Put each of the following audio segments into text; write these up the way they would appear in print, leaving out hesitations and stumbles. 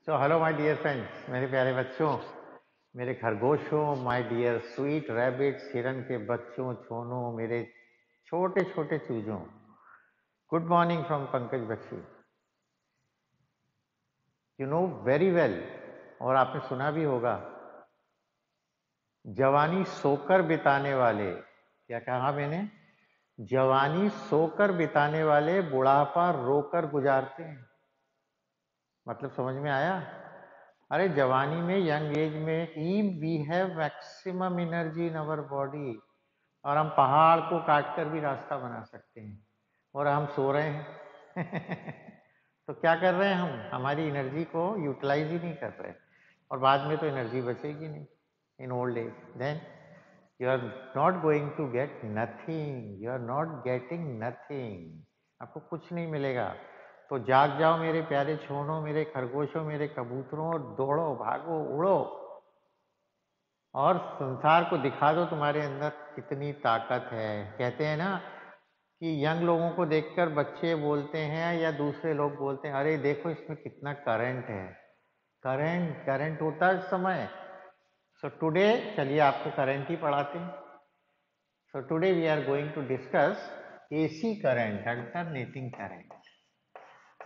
So hello my dear friends, मेरे प्यारे बच्चों, मेरे खरगोशों, माय डियर स्वीट रैबिट्स, हिरन के बच्चों, छोनों, मेरे छोटे छोटे चूजों। Good morning from Pankaj Bakshi. You know very well, और आपने सुना भी होगा, जवानी सोकर बिताने वाले, क्या कहा मैंने? जवानी सोकर बिताने वाले बुढ़ापा रोकर गुजारते हैं। मतलब समझ में आया? अरे जवानी में, यंग एज में ही we have maximum energy in our body, और हम पहाड़ को काट कर भी रास्ता बना सकते हैं, और हम सो रहे हैं। तो क्या कर रहे हैं हम? हमारी एनर्जी को यूटिलाइज ही नहीं कर रहे, और बाद में तो एनर्जी बचेगी नहीं in old age. Then you are not going to get nothing, you are not getting nothing, आपको कुछ नहीं मिलेगा। तो जाग जाओ मेरे प्यारे छोनों, मेरे खरगोशों, मेरे कबूतरों, और दौड़ो, भागो, उड़ो, और संसार को दिखा दो तुम्हारे अंदर कितनी ताकत है। कहते हैं ना कि यंग लोगों को देखकर बच्चे बोलते हैं या दूसरे लोग बोलते हैं, अरे देखो इसमें कितना करंट है। करंट करंट होता है उस समय। सो टुडे चलिए आपको करंट ही पढ़ाते हैं। So today we are going to discuss AC current, alternating current.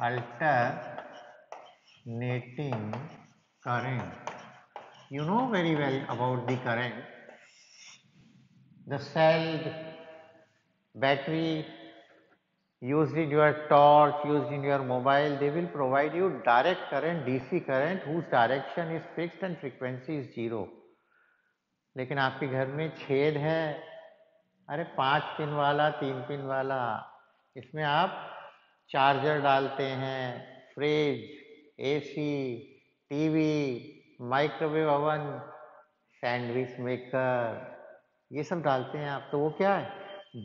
Alternating current, you know very well about the current. The cell, the battery used in your torch, used in your mobile, they will provide you direct current, DC current, whose direction is fixed and frequency is 0. लेकिन आपके घर में छेद है, अरे 5 pin वाला, 3 pin वाला, इसमें आप चार्जर डालते हैं, fridge, AC, TV, microwave oven, sandwich maker, ये सब डालते हैं आप। तो वो क्या है?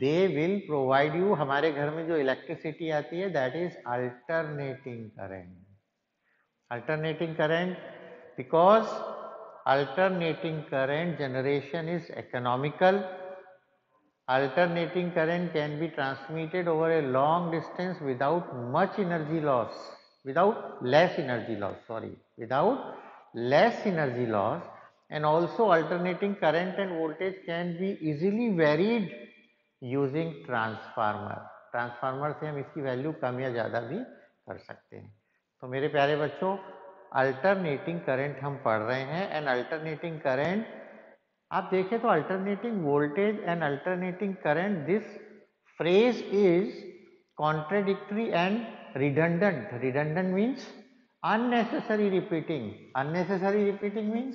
दे विल प्रोवाइड यू, हमारे घर में जो इलेक्ट्रिसिटी आती है, that is alternating current. Alternating current, because alternating current generation is economical. Alternating current can be transmitted over a long distance without much energy loss, without less energy loss, sorry, without less energy loss. And also alternating current and voltage can be easily varied using transformer. Transformer से हम इसकी value कम या ज़्यादा भी कर सकते हैं। तो मेरे प्यारे बच्चों, अल्टरनेटिंग करंट हम पढ़ रहे हैं। एंड अल्टरनेटिंग करंट, आप देखें तो alternating voltage and alternating current, this phrase is contradictory and redundant. Redundant means unnecessary repeating. Unnecessary repeating means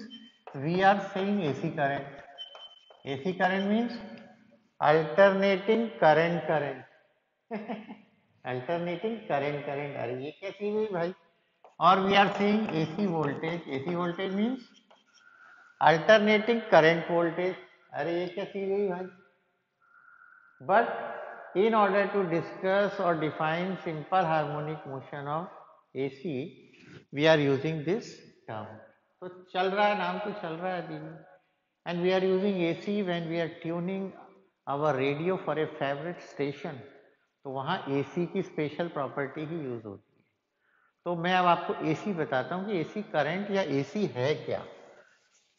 we are saying AC current. AC current means alternating current current. Alternating current current, अरे ये क्या चीज हुई भाई? और we are saying AC voltage. AC voltage means alternating current voltage, अरे ये क्या चीज हुई भाई? But in order to discuss और define simple harmonic motion of AC, we are using this term. तो चल रहा है, नाम तो चल रहा है अभी भी। And we are using AC when we are tuning our radio for a favourite station. तो वहाँ एसी की स्पेशल प्रॉपर्टी ही यूज होती है। तो मैं अब आपको एसी बताता हूँ कि एसी करंट या एसी है क्या।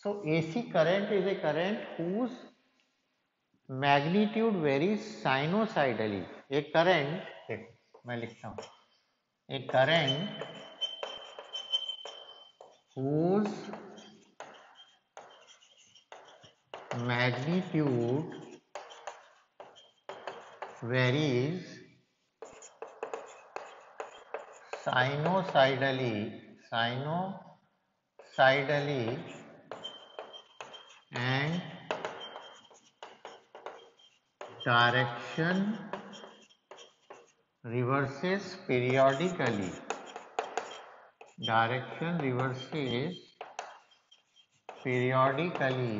So AC current is a current whose magnitude varies sinusoidally. A current, मैं लिखता हूँ, a current whose magnitude varies sinusoidally and direction reverses periodically. Direction reverses periodically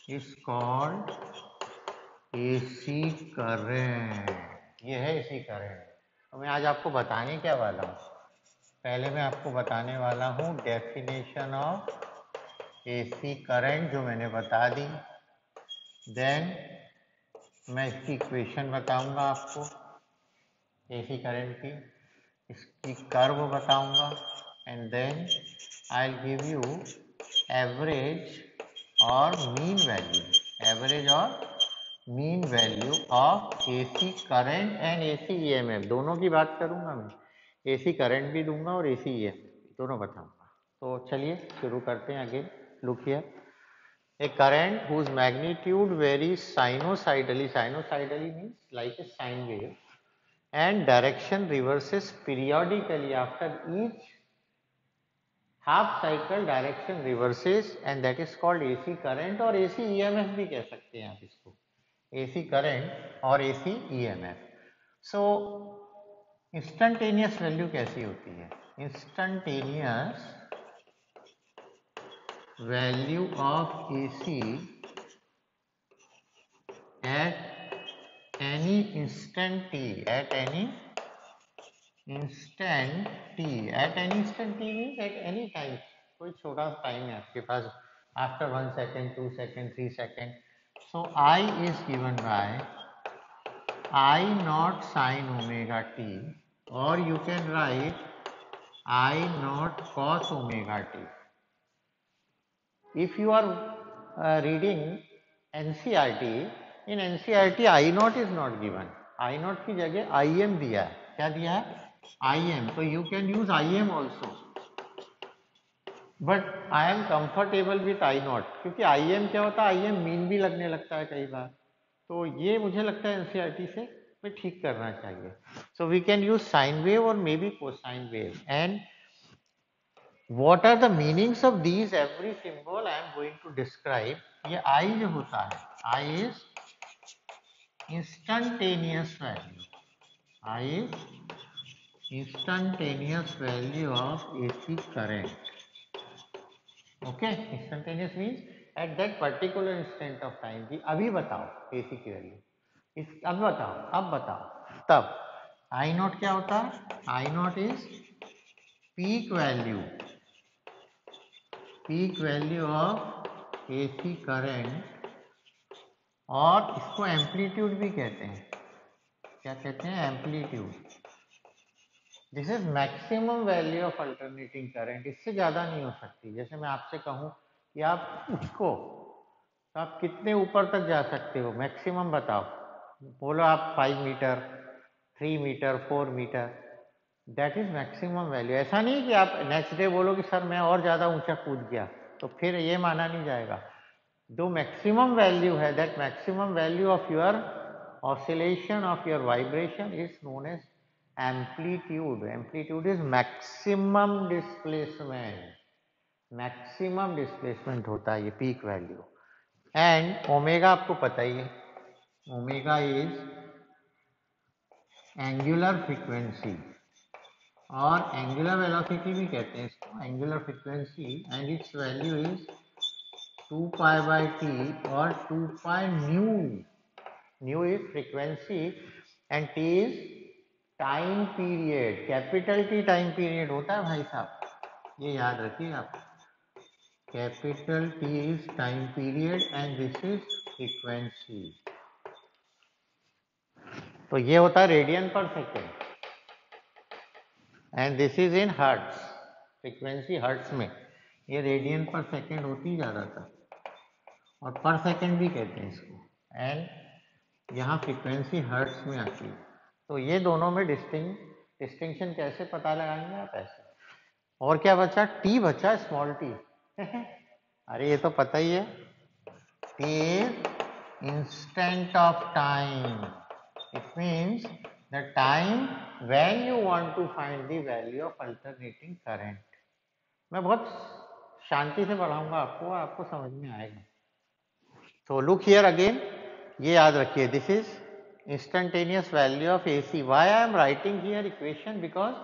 is called AC current. ये है AC current. तो मैं आज आपको बताने क्या वाला हूँ? पहले मैं आपको बताने वाला हूँ डेफिनेशन ऑफ AC करंट, जो मैंने बता दी। देन मैं इसकी इक्वेशन बताऊंगा आपको AC करंट की, इसकी कर्व बताऊंगा, and then I'll give you average or mean value, average or mean value of AC current and AC EMF, दोनों की बात करूंगा मैं, AC करंट भी दूंगा और AC EMF दोनों बताऊंगा। तो चलिए शुरू करते हैं। Again look here, a current whose magnitude varies sinusoidally, sinusoidally means like a sine wave, and direction reverses periodically after each half cycle, direction reverses, and that is called AC current और AC EMF भी कह सकते हैं आप इसको, AC current और AC EMF। So instantaneous value कैसी होती है? Instantaneous value of AC at any instant t, at any instant t, at any instant t means at any time, कोई छोटा टाइम है आपके पास, after 1 second, 2 second, 3 second, so I is given by I naught sin omega t, or you can write I naught cos omega t. If you are reading NCERT, in NCERT I naught is not given, I naught की जगह IM दिया है। क्या दिया है? IM, so you can use IM also, but I am comfortable with I naught, क्योंकि IM क्या होता है, IM मीन भी लगने लगता है कई बार, तो ये मुझे लगता है NCERT से मैं ठीक करना चाहिए। So we can use sine wave or maybe cosine wave, and what are the meanings of these every symbol I am going to describe। ये I जो होता है, I is instantaneous value, I is instantaneous value of AC current, okay, instantaneous means at that particular instant of time की अभी बताओ AC की value, इस अब बताओ तब I नॉट क्या होता है? I not is peak value of AC current, और इसको एम्पलीट्यूड भी कहते हैं। क्या कहते हैं? Amplitude. This is maximum value of alternating current, इससे ज़्यादा नहीं हो सकती। जैसे मैं आपसे कहूँ कि आप उसको, तो आप कितने ऊपर तक जा सकते हो? मैक्सिमम बताओ, बोलो आप 5 meter, 3 meter, 4 meter, that is maximum value. ऐसा नहीं कि आप नेक्स्ट डे बोलो कि सर मैं और ज़्यादा ऊंचा कूद गया, तो फिर ये माना नहीं जाएगा। जो मैक्सिमम वैल्यू है, that maximum value of your oscillation of your vibration is known as amplitude. Amplitude is maximum displacement, maximum displacement होता है ये पीक वैल्यू। एंड ओमेगा आपको पता ही है, ओमेगा इज एंगुलर फ्रीक्वेंसी और एंगुलर वेलोसिटी भी कहते हैं इसको, angular frequency, and its value is 2 pi by T और 2 pi nu. Nu is frequency and T is time period. Capital T time period होता है भाई साहब, ये याद रखिए आप। Capital T is time period and this is frequency. तो ये होता है radian per second and this is in hertz. Frequency hertz में, ये रेडियन पर सेकेंड होती ज़्यादातर, और पर सेकेंड भी कहते हैं इसको, एंड यहाँ फ्रीक्वेंसी हर्ट्स में आती है। तो ये दोनों में डिस्टिंक्शन कैसे पता लगाएंगे आप? ऐसे। और क्या बचा? टी बचा, स्मॉल टी। अरे ये तो पता ही है, T is instant of time, it means the time when you want to find the value of alternating current. मैं बहुत शांति से पढ़ाऊंगा आपको, आपको समझ में आएगा। तो लुक हियर अगेन, ये याद रखिए, this is instantaneous value of AC. Why I am writing here equation? Because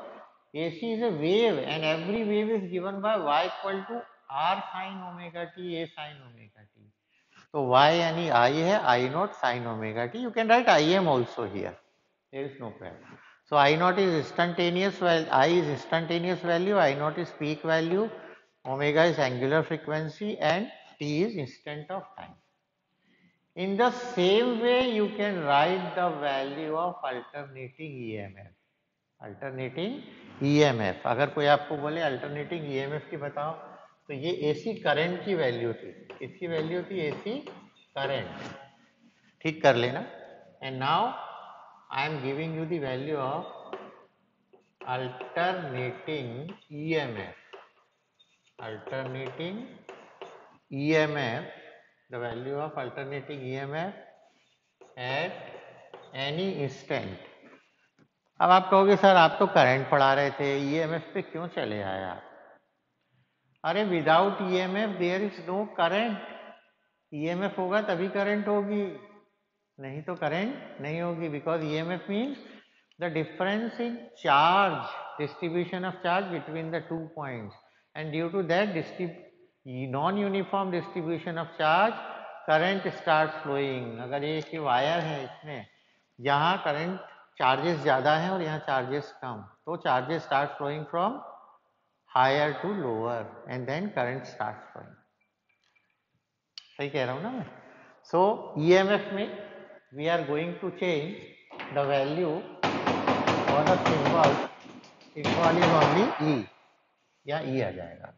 AC is a wave and every wave is given by y equal to r sin omega t, a sin omega t. So y यानी I है, I naught sin omega t. You can write Im also here. There is no problem. So I naught is instantaneous value, I is instantaneous value, I naught is peak value, omega is angular frequency, and t is instant of time. In the same way, you can write the value of alternating EMF. Alternating EMF. अगर कोई आपको बोले alternating EMF की बताओ, तो ये AC current की value थी। किसकी वैल्यू थी? AC current. ठीक कर लेना। And now I am giving you the value of alternating EMF. Alternating EMF, the value of alternating EMF at any instant. अब आप कहोगे सर आप तो करंट पढ़ा रहे थे, ईएमएफ पे क्यों चले आए आप? अरे without EMF there is no current. EMF होगा तभी करंट होगी, नहीं तो करंट नहीं होगी। Because EMF means the difference in charge, distribution of charge between the 2 points, and due to that non-uniform distribution of charge, current starts flowing. अगर ये कि वायर है, इसमें यहाँ करंट चार्जेस ज़्यादा हैं और यहाँ चार्जेस कम, तो charges start flowing from higher to lower and then current start flowing. सही कह रहा हूँ ना मैं? सो ईएमएफ में we are going to change the value और the symbol is only E, या ई आ जाएगा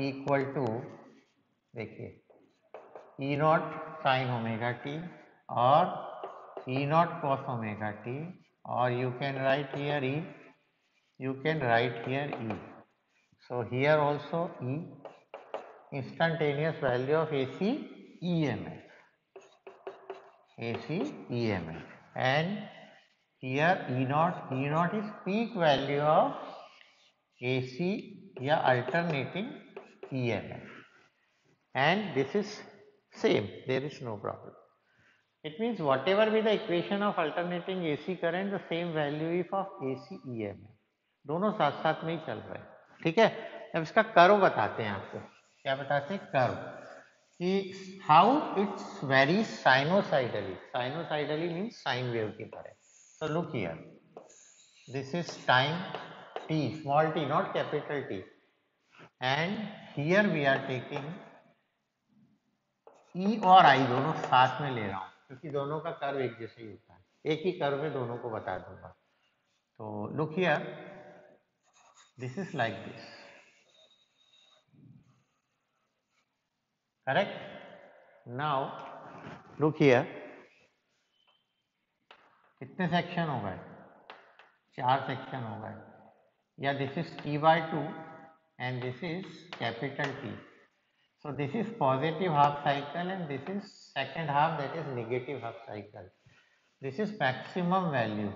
इक्वल टू, देखिए E naught sine omega T और E naught cos omega T, और you can write here E, you can write here E. So here also E, instantaneous value of AC EMF, AC EMF, and here E naught is peak value of AC या alternating EMF, and this is same, there is no problem. It means whatever be the equation of alternating AC current, the same value is of AC EMF. दोनों साथ साथ में ही चल रहे हैं। ठीक है, अब इसका कर्व बताते हैं आपको। क्या बताते हैं? कर्व, कि how it's vary sinusoidally. Sinusoidally means sine wave की तरह। So look here, this is time T, small T, not capital T, and here we are taking E और आई दोनों साथ में ले रहा हूं, क्योंकि दोनों का कर्व एक जैसे ही होता है। एक ही कर्व में दोनों को बता दूंगा। तो look here, this is like this, correct? Now look here, कितने सेक्शन हो गए? 4 सेक्शन हो गए। या this is T/2 and this is capital T. So this is positive half cycle and this is second half, that is negative half cycle. This is maximum value,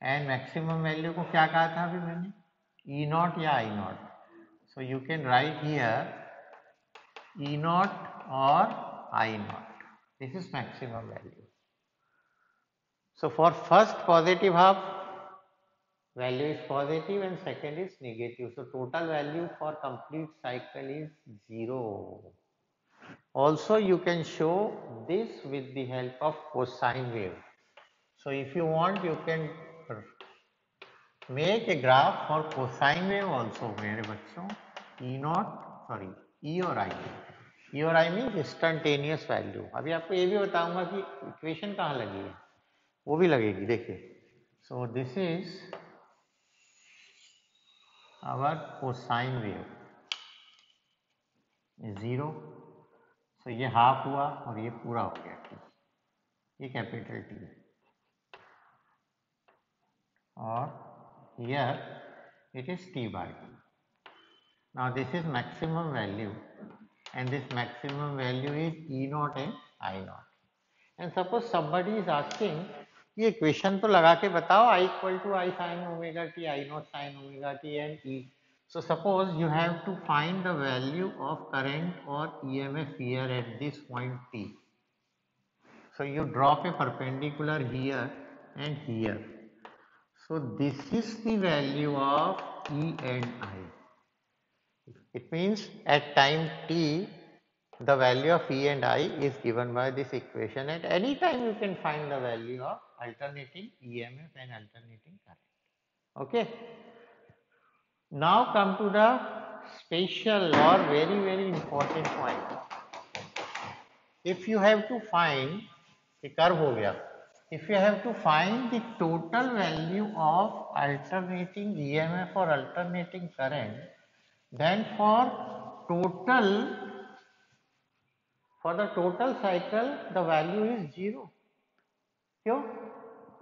and maximum value को क्या कहा था अभी मैंने? E naught या I naught. So you can write here E naught or I naught. This is maximum value. So for first positive half, value is positive and second is negative. So total value for complete cycle is 0. Also you can show this with the help of cosine wave. So if you want, you can make a graph for cosine wave also, मेरे बच्चों। E naught, sorry, E और I, E और I means instantaneous value. अभी आपको ये भी बताऊंगा कि इक्वेशन कहाँ लगी है, वो भी लगेगी, देखिए। So this is our cosine wave, 0। So ये हाफ हुआ और ये पूरा हो गया T, ये कैपिटल T, और here it is T/2. Now this is maximum value and this maximum value is E naught and I naught. And suppose somebody is asking, ये इक्वेशन तो लगा के बताओ, I equal to I sin omega t, I naught sin omega t and E. So suppose you have to find the value of current or EMF here at this point T. So you drop a perpendicular here and here. So this is the value of E and I. It means at time t, the value of E and I is given by this equation. At any time you can find the value of alternating EMF and alternating current. Okay. Now come to the special or very important point. If you have to find, a curve हो गया, if you have to find the total value of alternating EMF or alternating current, then for the total cycle the value is 0. क्यों?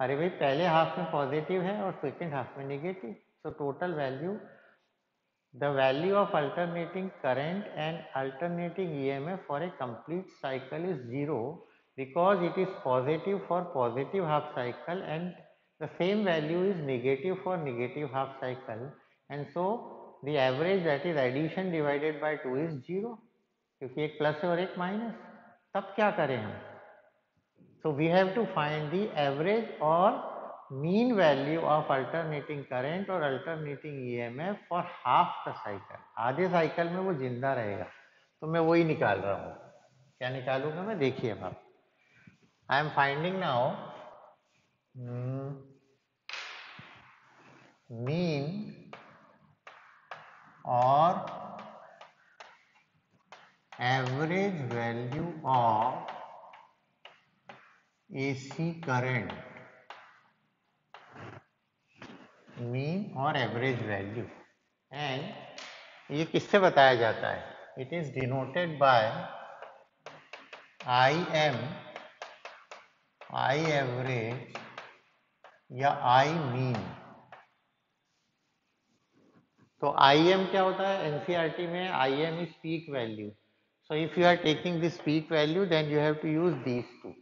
अरे भाई पहले half में positive है और second half में negative, so total value, the value of alternating current and alternating EMF for a complete cycle is 0 because it is positive for positive half cycle and the same value is negative for negative half cycle, and so the average, that is addition divided by 2, is 0 क्योंकि एक plus है और एक minus. तब क्या करें हम? So we have to find the average or mean value of alternating current or alternating EMF for half the cycle. आधे साइकिल में वो जिंदा रहेगा, तो मैं वही निकाल रहा हूँ. क्या निकालूंगा मैं? देखिए अब आप. I am finding now mean or average value of AC current, mean और एवरेज वैल्यू. एंड ये किससे बताया जाता है? It is denoted by IM, I average या I मीन. तो IM क्या होता है? एनसीईआरटी में IM is peak value. So if you are taking this peak value then you have to use these two.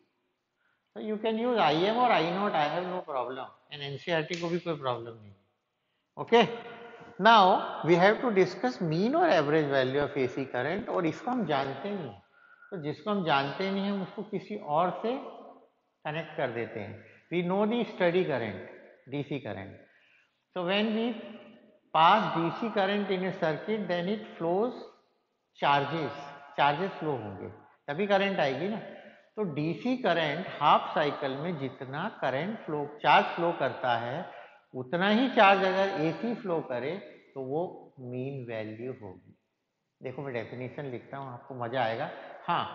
So you can use IM or I naught, I have no problem, and NCERT को भी कोई problem नहीं. Okay, now we have to discuss mean और average value of AC current, और इसको हम जानते नहीं, तो जिसको हम जानते नहीं हम उसको किसी और से कनेक्ट कर देते हैं. We know the steady current, DC current. So when we pass DC current in a circuit, then it flows charges flow होंगे तभी करंट आएगी ना. तो डीसी करंट हाफ साइकिल में जितना करंट फ्लो, चार्ज फ्लो करता है, उतना ही चार्ज अगर एसी फ्लो करे तो वो मीन वैल्यू होगी. देखो मैं डेफिनेशन लिखता हूँ, आपको मजा आएगा. हाँ,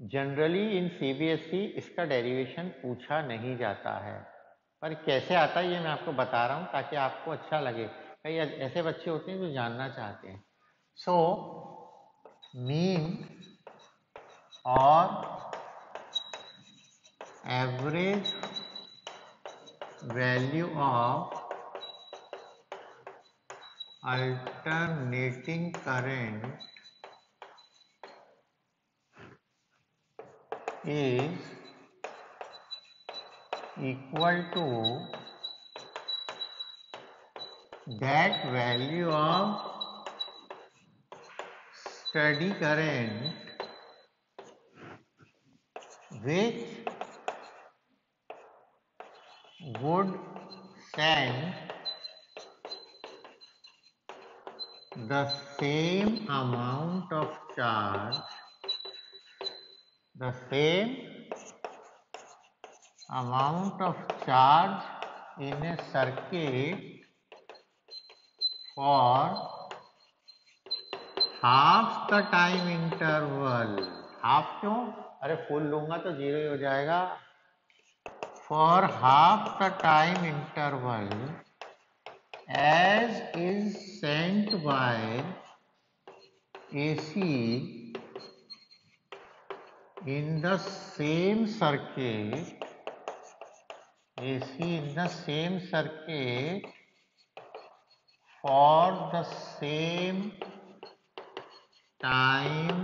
जनरली इन सीबीएसई इसका डेरिवेशन पूछा नहीं जाता है, पर कैसे आता है ये मैं आपको बता रहा हूँ ताकि आपको अच्छा लगे. कई ऐसे बच्चे होते हैं जो जानना चाहते हैं. सो मीन और average value of alternating current is equal to that value of steady current which would send the same amount of charge, in a circuit for half the time interval. Half क्यों? अरे full लूंगा तो 0 ही हो जाएगा. For half the time interval as is sent by AC in the same circuit, for the same time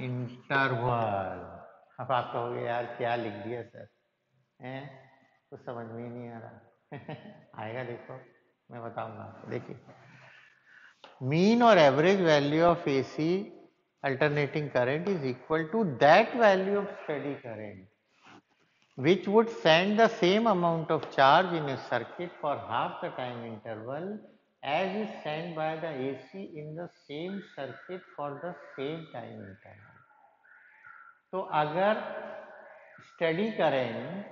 interval. अब आप कहोगे यार क्या लिख दिया सर, हैं? कुछ समझ में ही नहीं आ रहा. आएगा, देखो मैं बताऊंगा आपको. देखिए, मीन और average value of AC alternating current is equal to that value of steady current which would send the same amount of charge in a circuit for half the time interval as is sent by the AC in the same circuit for the same time interval. तो अगर steady current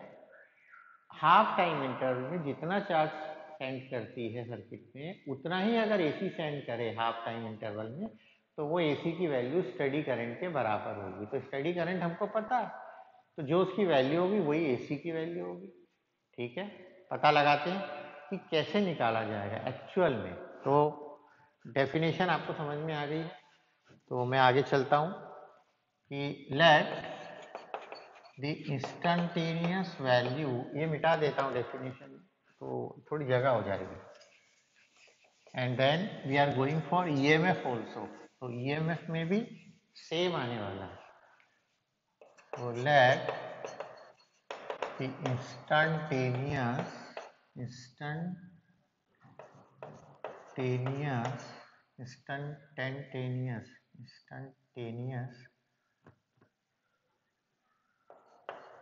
half time interval में जितना charge sent करती है circuit में, उतना ही अगर AC send करे हाफ टाइम इंटरवल में, तो वो एसी की वैल्यू स्टेडी करंट के बराबर होगी. तो स्टेडी करंट हमको पता है तो जो उसकी वैल्यू होगी वही AC की वैल्यू होगी। ठीक है, पता लगाते हैं कि कैसे निकाला जाएगा एक्चुअल में। तो डेफिनेशन आपको समझ में आ गई है, तो मैं आगे चलता हूँ कि लेट द इंस्टेंटेनियस वैल्यू, ये मिटा देता हूँ डेफिनेशन तो थोड़ी जगह हो जाएगी। And then we are going for EMF also, तो EMF में भी सेम आने वाला है। तो let the instantaneous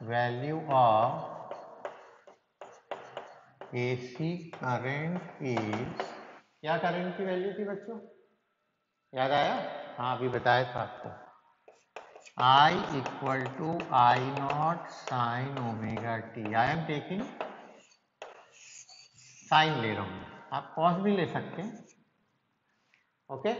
value of AC current is, क्या करंट की वैल्यू थी बच्चों, याद आया? हाँ अभी बताया था आपको, I equal to I0 sine omega T. I am taking sine ले रहा हूं, आप कॉस भी ले सकते हैं। ओके,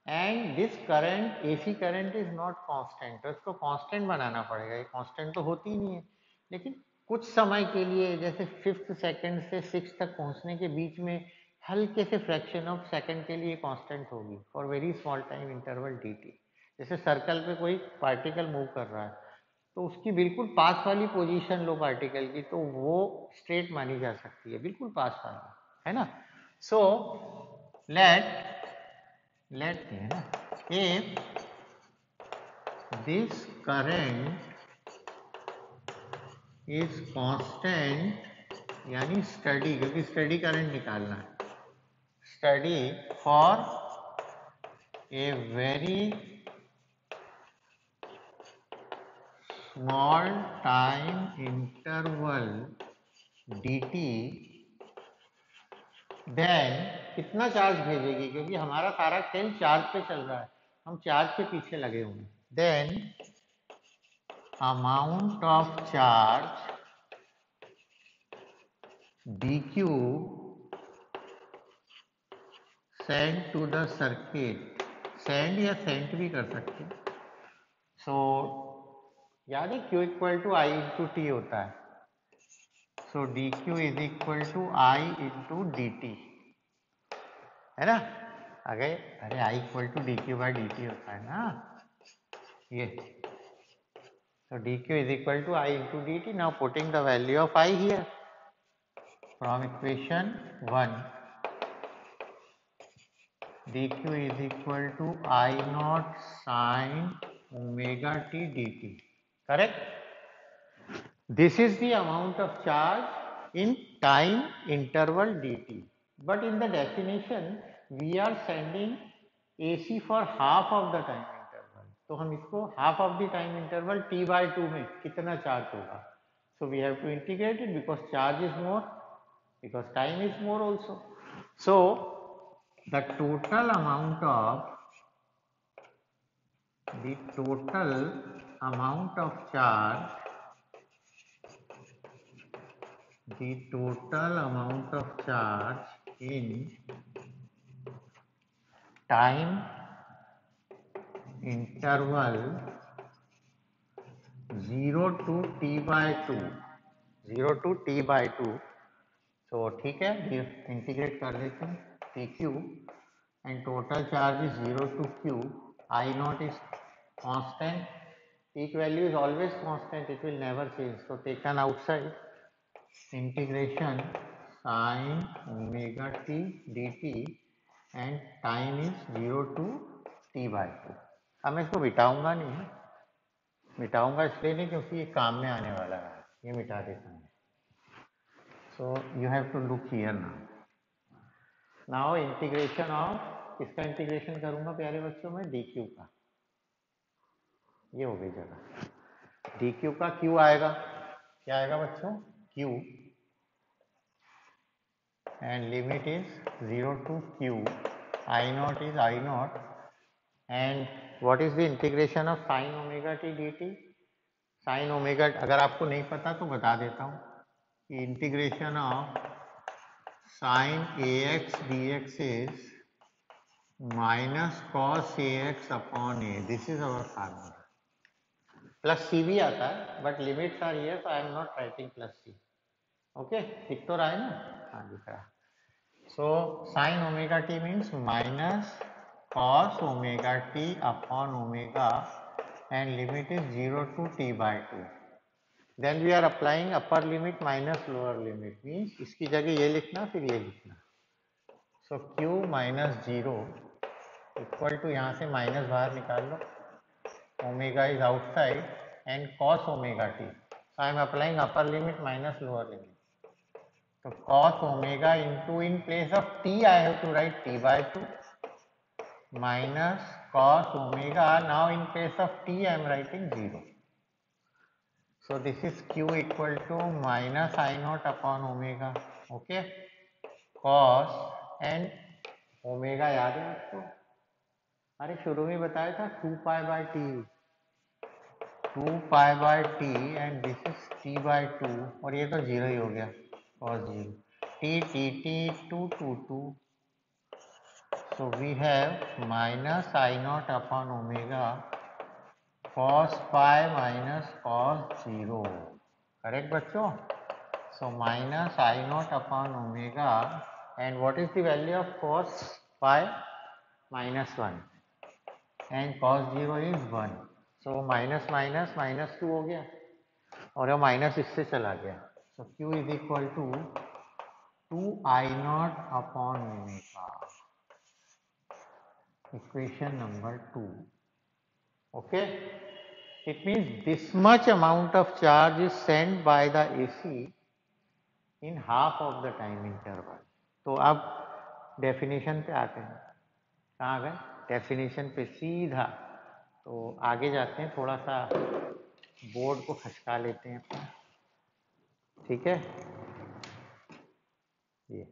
and this current AC current is not constant, तो इसको कांस्टेंट बनाना पड़ेगा। ये कांस्टेंट तो होती ही नहीं है, लेकिन कुछ समय के लिए जैसे 5th सेकंड से 6 तक पहुंचने के बीच में हल्के से फ्रैक्शन ऑफ सेकंड के लिए कांस्टेंट होगी for very small time interval dt। जैसे सर्कल पे कोई पार्टिकल मूव कर रहा है तो उसकी बिल्कुल पास वाली पोजीशन लो पार्टिकल की, तो वो स्ट्रेट मानी जा सकती है, बिल्कुल पास वाली, है ना। सो लेट है ना, if this current is constant यानी स्टडी, क्योंकि स्टडी करंट निकालना है, steady for a very small time interval dt, देन कितना चार्ज भेजेगी, क्योंकि हमारा सारा खेल चार्ज पे चल रहा है, हम चार्ज के पीछे लगे हुए हैं। Then amount of charge dq send to the circuit, send या सेंट भी कर सकते हैं। सो याद है Q equal to I into t होता है, so dq is equal to I into dt, है ना। अरे I equal to dq by dt होता है ना ये, so dq is equal to I into dt. Now putting the value of I here from equation 1, dq is equal to I naught sine omega t dt. Correct? This is the amount of charge in time interval dt. But in the definition, we are sending AC for half of the time interval. तो हम इसको half of the time interval t by 2 में कितना charge होगा. So we have to integrate it because charge is more, because time is more also. So the total amount of charge, the total amount of charge in time interval 0 to t by 2, 0 to t by 2. So ठीक है, integrate कर देते हैं pq and total charge is 0 to q. I naught is constant, peak value is always constant, it will never change. So taken outside, integration sin omega t dt and time is 0 to t by 2. अब मैं इसको मिटाऊंगा नहीं, मिटाऊंगा इसलिए नहीं क्योंकि ये काम में आने वाला है, ये मिटा देता हूँ। So you have to look here now integration of, किसका इंटीग्रेशन करूंगा प्यारे बच्चों में, dq का, ये हो गई जगह, dq का q आएगा, क्या आएगा बच्चों, q, and limit is 0 to q, I naught is I naught, and what is the integration of sin omega t dt, sin omega, अगर आपको नहीं पता तो बता देता हूँ कि integration of sin ax dx is minus cos ax upon a, this is our formula. Plus C भी आता है, but limits are here, so I am not writing plus C. Okay, दिख तो रहा है ना? हाँ, दिख रहा। So sine omega T means minus cos omega T upon omega and limit is 0 to t/2। Then we are applying upper limit minus lower limit, means इसकी जगह ये लिखना, फिर ये लिखना। So q minus 0 equal to, यहाँ से minus बाहर निकाल लो, omega is outside and cos omega T. So I am applying upper limit minus lower limit. तो cos omega into, in place of t I have to write t/2 minus cos omega. Now in place of t I am writing 0. So this is q equal to minus I naught upon omega. Okay, cos and omega याद है आपको? अरे शुरू में बताया था 2π/t, 2π/t and this is t/2 और ये तो 0 ही हो गया, cos 0, t 2 so we have minus I naught upon omega cos pi minus cos 0, correct बच्चों? So minus I naught upon omega, and what is the value of cos pi? minus 1 and cos 0 is 1, so minus minus minus 2 हो गया और ये minus इससे चला गया। So q is equal to 2I naught upon omega, equation number 2. Okay, it means this much amount of charge is sent by the AC in half of the time interval. तो अब definition पे आते हैं। कहाँ गए? Definition पे सीधा। तो आगे जाते हैं, थोड़ा सा बोर्ड को खसका लेते हैं अपना, ठीक है? ये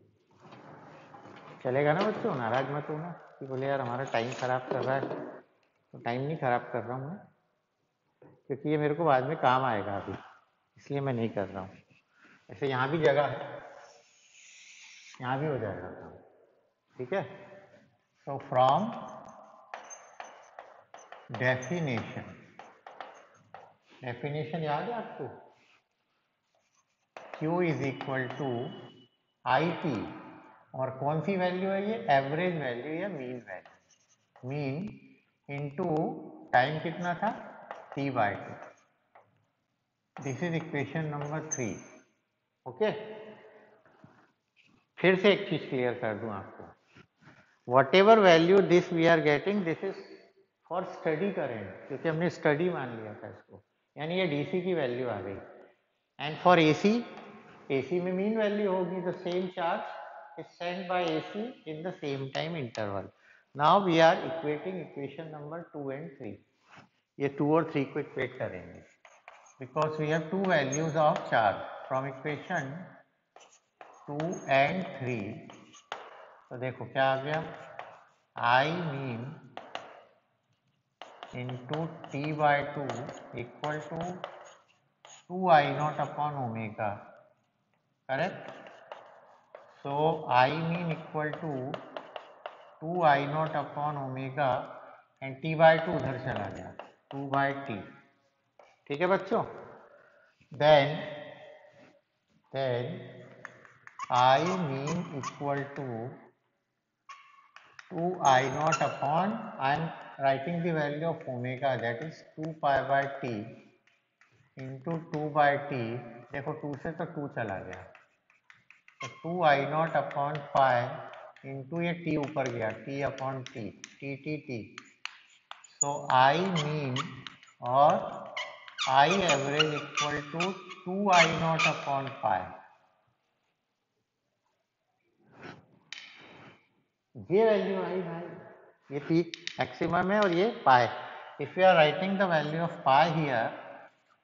चलेगा ना बच्चों? नाराज मत होना कि बोले यार हमारा टाइम खराब कर रहा है। तो टाइम नहीं खराब कर रहा हूँ मैं, क्योंकि ये मेरे को बाद में काम आएगा, अभी इसलिए मैं नहीं कर रहा हूँ। ऐसे यहाँ भी जगह है, यहाँ भी हो जाएगा काम, ठीक है? सो फ्रॉम डेफिनेशन, डेफिनेशन याद है आपको? Q is equal to I P, और कौन सी वैल्यू है ये? एवरेज वैल्यू या mean value, mean into time कितना था? t/2। This is equation number 3। Okay, फिर से एक चीज क्लियर कर दूं आपको, whatever value this we are getting, this is for study current, क्योंकि हमने स्टडी मान लिया था इसको, यानी ये डीसी की वैल्यू आ गई। एंड फॉर एसी, एसी में मीन वैल्यू होगी, the same charge is sent by AC in the same time interval. Now we are equating equation number 2 and 3। ये 2 और 3 को इक्वेट करेंगे, because we have 2 values of charge from equation 2 and 3। तो देखो क्या आ गया, I mean into t/2 equal to 2I naught upon omega, correct? So I mean equal to 2I naught upon omega and t/2 उधर चला गया, 2/t, ठीक है बच्चों? then I mean equal to 2I naught upon, I am writing the value of omega, that is 2π/t into 2/t। देखो 2 से तो 2 चला गया, तो 2I naught upon pi into ये t ऊपर गया, t upon T, t। So I mean और I average equal to 2I naught upon pi। ये वैल्यू आई भाई, ये पीक मैक्सिमम है और ये pi. If you are writing the value of pi here,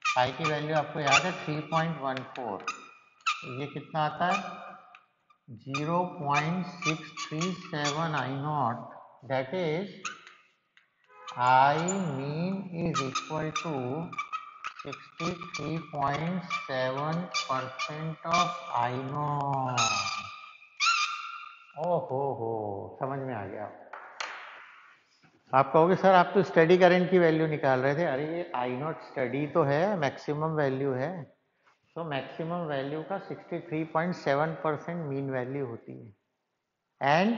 pi की वैल्यू आपको याद है 3.14, ये कितना आता है? 0.637 I naught, that is I mean is equal to 63.7% of I naught। ओहो हो, समझ में आ गया? आप कहोगे सर आप तो स्टडी करंट की वैल्यू निकाल रहे थे। अरे ये आई नॉट स्टडी तो है, मैक्सिमम वैल्यू है। तो मैक्सिमम वैल्यू का 63.7% मीन वैल्यू होती है। And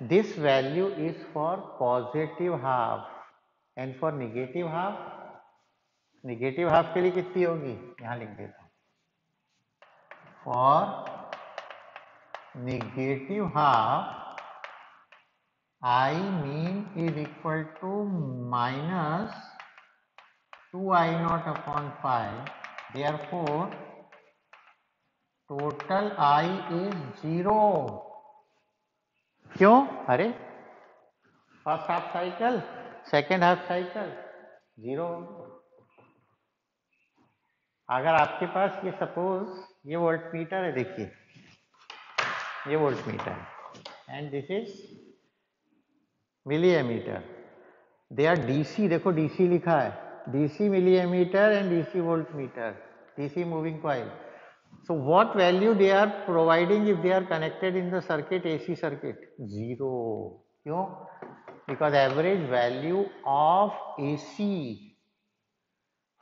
this value is for positive half and for negative half, negative half के लिए कितनी होगी, यहां लिख देता हूं। For negative half I mean is equal to minus 2 I naught upon pi. Therefore, total I is 0. क्यों? अरे first half cycle, second half cycle 0। अगर आपके पास ये सपोज ये वोल्ट मीटर है, देखिए ये वोल्ट मीटर है and this is milliammeter. They are DC, देखो डीसी लिखा है, DC milliammeter and DC voltmeter, DC moving coil. So what value they are providing if they are connected in the circuit, AC circuit? 0. क्यों? Because average value of AC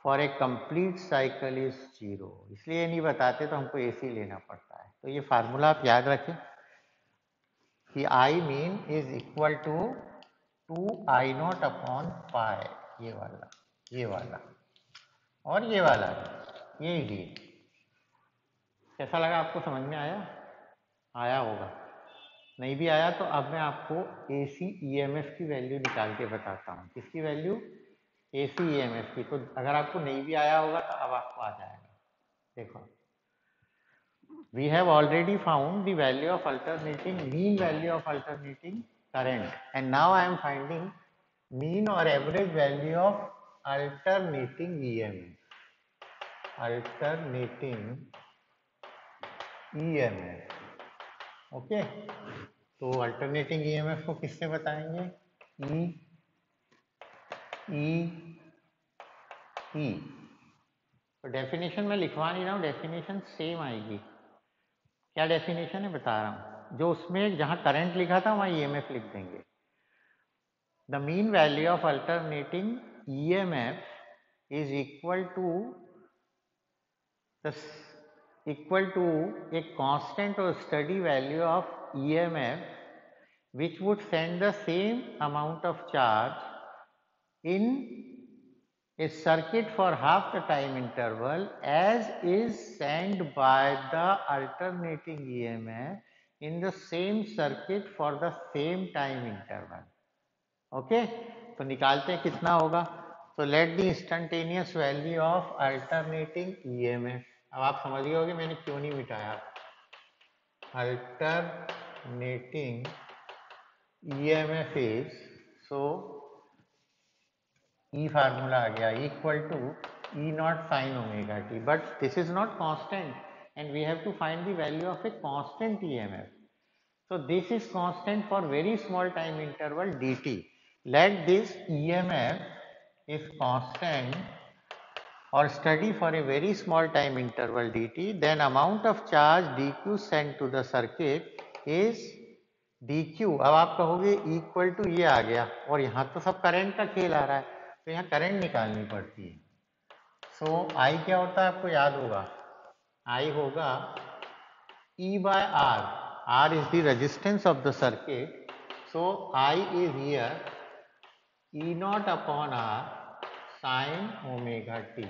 for a complete cycle is 0. इसलिए नहीं बताते तो हमको AC लेना पड़ता है। तो ये फार्मूला आप याद रखें कि I mean is equal to 2I naught upon pi, ये वाला और ये वाला, ये ही। कैसा लगा आपको, समझ में आया? आया होगा। नहीं भी आया तो अब मैं आपको AC EMF की वैल्यू निकाल के बताता हूँ। किसकी वैल्यू? AC EMF की। तो अगर आपको नहीं भी आया होगा तो अब आपको आ जाएगा। देखो, we have already found the value of alternating, mean value of alternating current, and now I am finding mean or average value of alternating EMF. Alternating EMF, okay. तो अल्टरनेटिंग ईएमएफ को किससे बताएंगे? ई तो डेफिनेशन में लिखवा नहीं रहा हूँ, डेफिनेशन सेम आएगी। क्या डेफिनेशन है बता रहा हूँ, जो उसमें जहां करंट लिखा था वहां ईएमएफ लिख देंगे। The mean value of alternating EMF is equal to a constant or steady value of EMF which would send the same amount of charge in a circuit for half the time interval as is sent by the alternating EMF in the same circuit for the same time interval. Okay? तो निकालते हैं कितना होगा। तो let the instantaneous value of alternating EMF। अब आप समझ गए होंगे मैंने क्यों नहीं मिटाया। Alternating EMF is, so E formula आ गया equal to E naught sine omega T, but this is not constant and we have to find the value of a constant EMF. So this is constant for very small time interval dt. Let this EMF is constant or steady for a very small time interval dt, then amount of charge dq sent to the circuit is dq। अब आप कहोगे equal to ये आ गया और यहाँ तो सब current का खेल आ रहा है, तो यहाँ करंट निकालनी पड़ती है। सो आई क्या होता है आपको याद होगा, आई होगा E by R. R is the resistance of the circuit. So I is here E naught upon R sin omega t.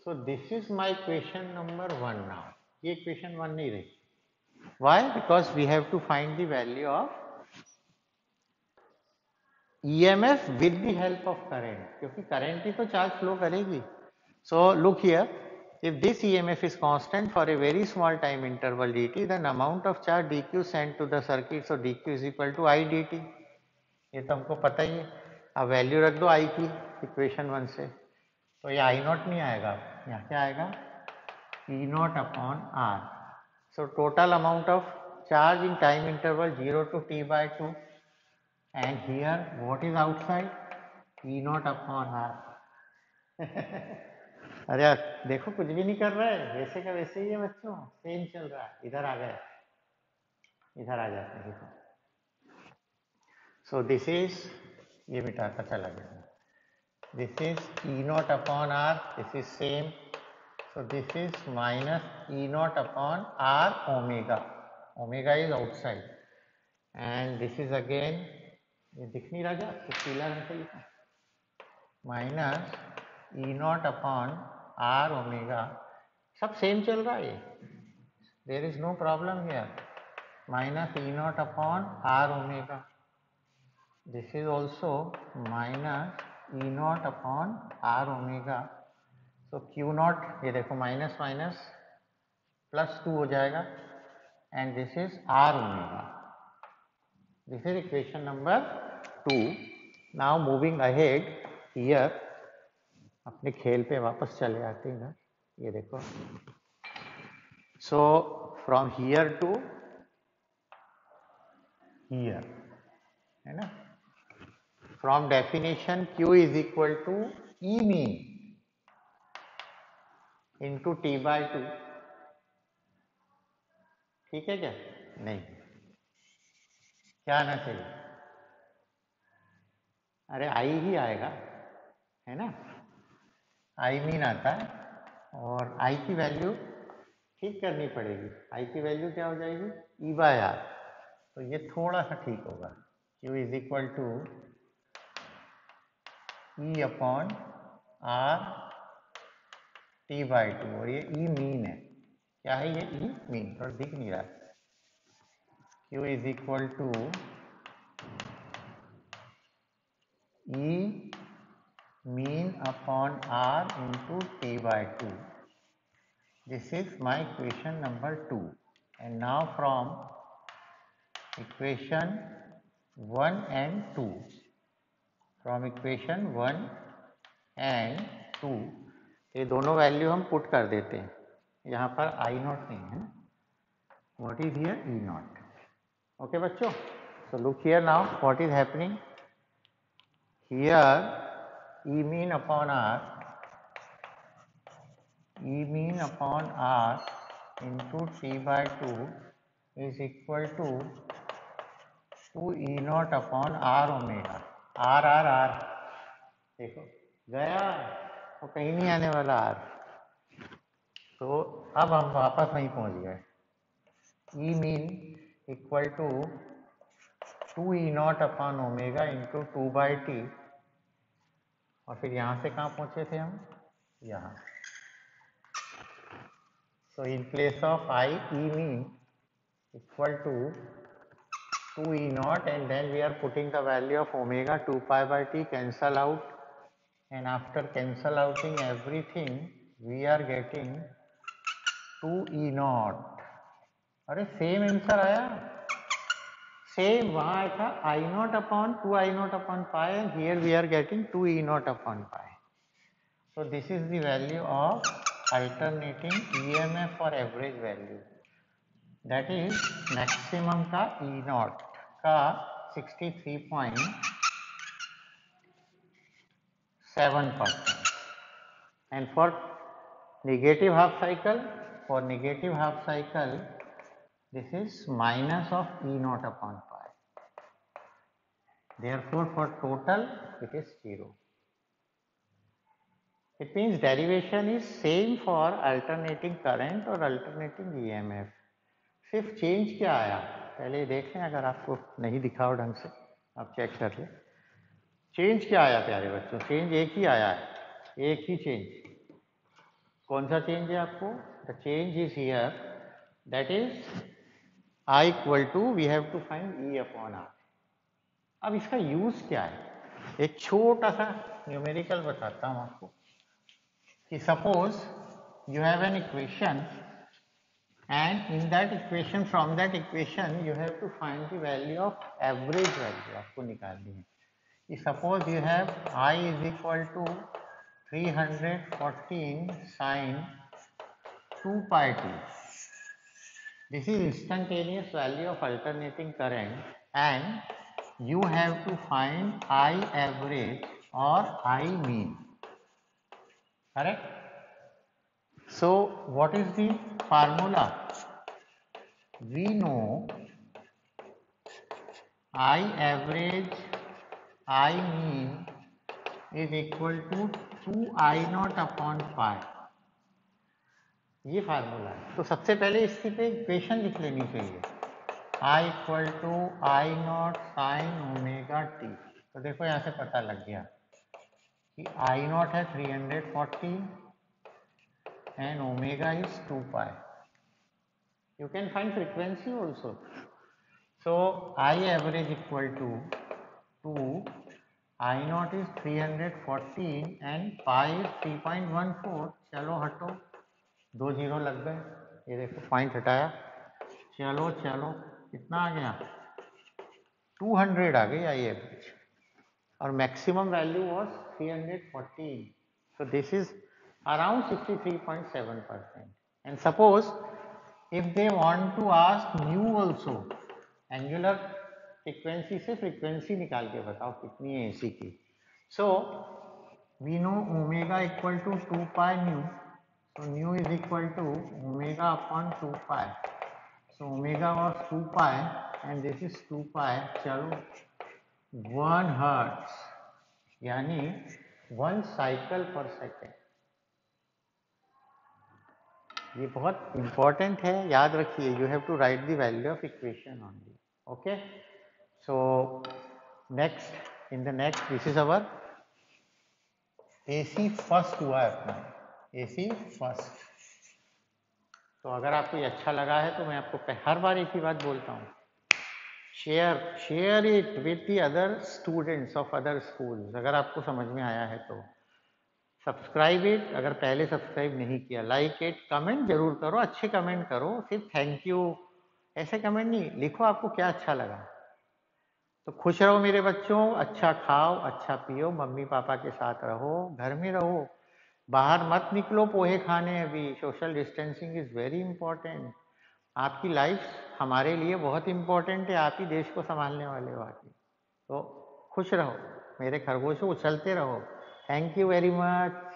So this is my equation number 1 now. ये equation 1 नहीं रही. Why? Because we have to find the value of EMF with the help of current. क्योंकि current ही तो charge flow करेगी. So look here. If this EMF is constant for a very small time interval dt, then amount of charge dq sent to the circuit, so dq is equal to I dt. ये तो हमको पता ही है। अब value रख दो I की इक्वेशन 1 से, तो ये I नॉट नहीं आएगा, यहाँ क्या आएगा E not upon R. So total amount of charge in time interval 0 to t by 2, and here what is outside? E not upon R. अरे यार देखो कुछ भी नहीं कर रहा है, वैसे का वैसे ही है बच्चों, सेम चल रहा है। इधर आ गए, इधर आ जाते हैं। सो दिस इज ये मिटाता चला गया. This is E naught upon R. This is same. So this is minus E naught upon R omega. Omega is outside. And this is again, ये दिख नहीं रहा क्या? तो पीला रंग से लिखा. Minus E naught upon R omega. सब सेम चल रहा है ये. There is no problem here. Minus E naught upon R omega. This is also minus E naught upon R omega. तो क्यू नॉट, ये देखो माइनस माइनस प्लस 2 हो जाएगा. And this is R omega. This is equation number 2. Now moving ahead here, अपने खेल पे वापस चले आते हैं ना. ये देखो. So from here to here, है ना. From definition Q is equal to E mean into T by 2. ठीक है क्या? नहीं, क्या आना चाहिए? अरे आई ही आएगा, है ना. आई मीन आता है और आई की वैल्यू ठीक करनी पड़ेगी. आई की वैल्यू क्या हो जाएगी? E by R. तो ये थोड़ा सा ठीक होगा. Q is equal to E upon R T by 2. और ये ई मीन है. क्या है ये? E mean. थोड़ा दिख नहीं रहा. Q is equal to E mean upon R into T by 2. This is my equation number 2. And now from equation 1 and 2. From equation 1 and 2. ये दोनों वैल्यू हम पुट कर देते हैं. यहाँ पर I नॉट नहीं है. What is here? E not. Okay बच्चों. So look here now. What is happening? Here E mean upon R, E mean upon R into T by 2 is equal to 2 E naught upon R omega. R R R. देखो गया, वो कहीं नहीं आने वाला R. तो अब हम वापस वहीं पहुंच गए. E mean equal to 2 E naught upon omega into 2 by T. और फिर यहाँ से कहाँ पहुँचे थे हम? यहाँ. So in place of I, E mean equal to 2 E naught, and then we are putting the value of omega 2 pi by T, cancel out, and after cancel outing everything we are getting 2 E naught. अरे same answer आया. Same वहाँ आया था I naught upon 2 I naught upon pi, and here we are getting 2 E naught upon pi. So this is the value of alternating EMF for average value. That is maximum का E naught का 63.7%. And for negative half cycle, this is minus of E naught upon pi. Therefore for total it is 0. It means derivation is same for alternating current और alternating EMF. सिर्फ change क्या आया पहले देख लें. अगर आपको नहीं दिखा हो ढंग से आप चेक कर लें. चेंज क्या आया प्यारे बच्चों? चेंज एक ही आया है. एक ही चेंज. कौन सा चेंज है आपको? The change is here. That is I equal to we have to find E upon R. अब इसका यूज क्या है? एक छोटा सा न्यूमेरिकल बताता हूं आपको कि suppose you have an equation, and in that equation, from that equation you have to find the value of average value. आपको निकालनी है. Suppose you have I is equal to 314 sin 2 pi t. This is instantaneous value of alternating current, and you have to find I average or I mean. Correct? So what is the formula? We know I average I mean is equal to 2I0 upon pi. ये formula है। तो सबसे पहले इसकी पे equation लिख लेनी चाहिए, I equal to I0 sine omega T. तो देखो यहाँ से पता लग गया कि I0 है 340 and omega is 2 pi. You can find frequency also. So I average equal to 2, I0 is 314 and pi is 3.14. चलो हटो, 2 जीरो लग गए, ये देखो पॉइंट हटाया, चलो चलो कितना आ गया, 200 आ गई आई एवरेज, और maximum value was 314. So this is around 63.7%. And suppose if they want to ask mu also, angular frequency से फ्रीक्वेंसी निकाल के बताओ कितनी है एसी की. So we know omega equal to 2 pi nu, so nu is equal to omega upon 2 pi. So omega was 2 pi and this is 2 pi. चलो 1 hertz यानी 1 cycle पर सेकेंड. ये बहुत इंपॉर्टेंट है, याद रखिए. You have to write the value of equation only. Okay, so next in the next this is our AC first हुआ है अपना, एसी फर्स्ट. तो अगर आपको ये अच्छा लगा है तो मैं आपको हर बार एक ही बात बोलता हूँ, share it with the other students of other schools. अगर आपको समझ में आया है तो सब्सक्राइब इट, अगर पहले सब्सक्राइब नहीं किया, लाइक इट, कमेंट जरूर करो, अच्छे कमेंट करो, सिर्फ थैंक यू ऐसे कमेंट नहीं, लिखो आपको क्या अच्छा लगा. तो खुश रहो मेरे बच्चों, अच्छा खाओ, अच्छा पियो, मम्मी पापा के साथ रहो, घर में रहो, बाहर मत निकलो पोहे खाने. अभी social distancing is very important. आपकी लाइफ हमारे लिए बहुत इंपॉर्टेंट है, आप ही देश को संभालने वाले हो आगे. तो खुश रहो मेरे खरगोशों, उछलते रहो. Thank you very much.